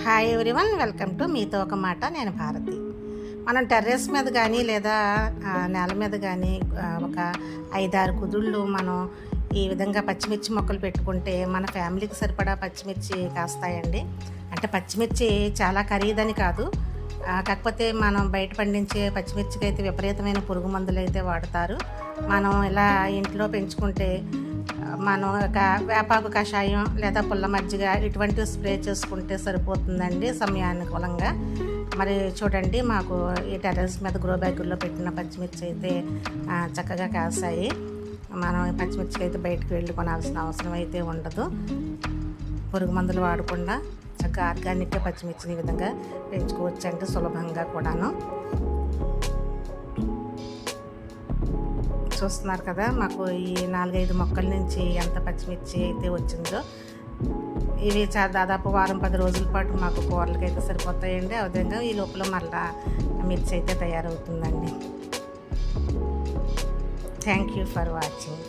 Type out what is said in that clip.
Hi everyone, welcome to మీతో ఒక మాట. నేను భారతి. మనం టెర్రస్ మీద కానీ లేదా నేల మీద కానీ ఒక 5-6 కుదుళ్ళు మనం ఈ విధంగా పచ్చిమిర్చి మొక్కలు పెట్టుకుంటే మన ఫ్యామిలీకి సరిపడా పచ్చిమిర్చి కాస్తాయండి. అంటే పచ్చిమిర్చి చాలా ఖరీదని కాదు, కాకపోతే మనం బయట పండించే పచ్చిమిర్చికి అయితే విపరీతమైన పురుగు మందులు అయితే వాడతారు. మనం ఇలా ఇంట్లో పెంచుకుంటే మనం ఒక వేపాకు కషాయం లేదా పుల్ల మజ్జిగ ఇటువంటివి స్ప్రే చేసుకుంటే సరిపోతుందండి సమయానుకూలంగా. మరి చూడండి, మాకు ఈ టెర్రస్ మీద గ్రో బ్యాగుల్లో పెట్టిన పచ్చిమిర్చి అయితే చక్కగా కాసాయి. మనం పచ్చిమిర్చికి అయితే బయటకు వెళ్ళి కొనాల్సిన అవసరం అయితే ఉండదు. పురుగు మందులు వాడకుండా చక్కగా ఆర్గానిక్గా పచ్చిమిర్చిని ఈ విధంగా పెంచుకోవచ్చు అంటే సులభంగా కూడాను. చూస్తున్నారు కదా, మాకు ఈ 4-5 మొక్కల నుంచి ఎంత పచ్చిమిర్చి అయితే వచ్చిందో. ఇవి దాదాపు వారం 10 రోజుల పాటు మాకు కూరలకి అయితే సరిపోతాయండి. ఆ విధంగా ఈ లోపల మళ్ళా మిర్చి అయితే తయారవుతుందండి. Thank you for watching.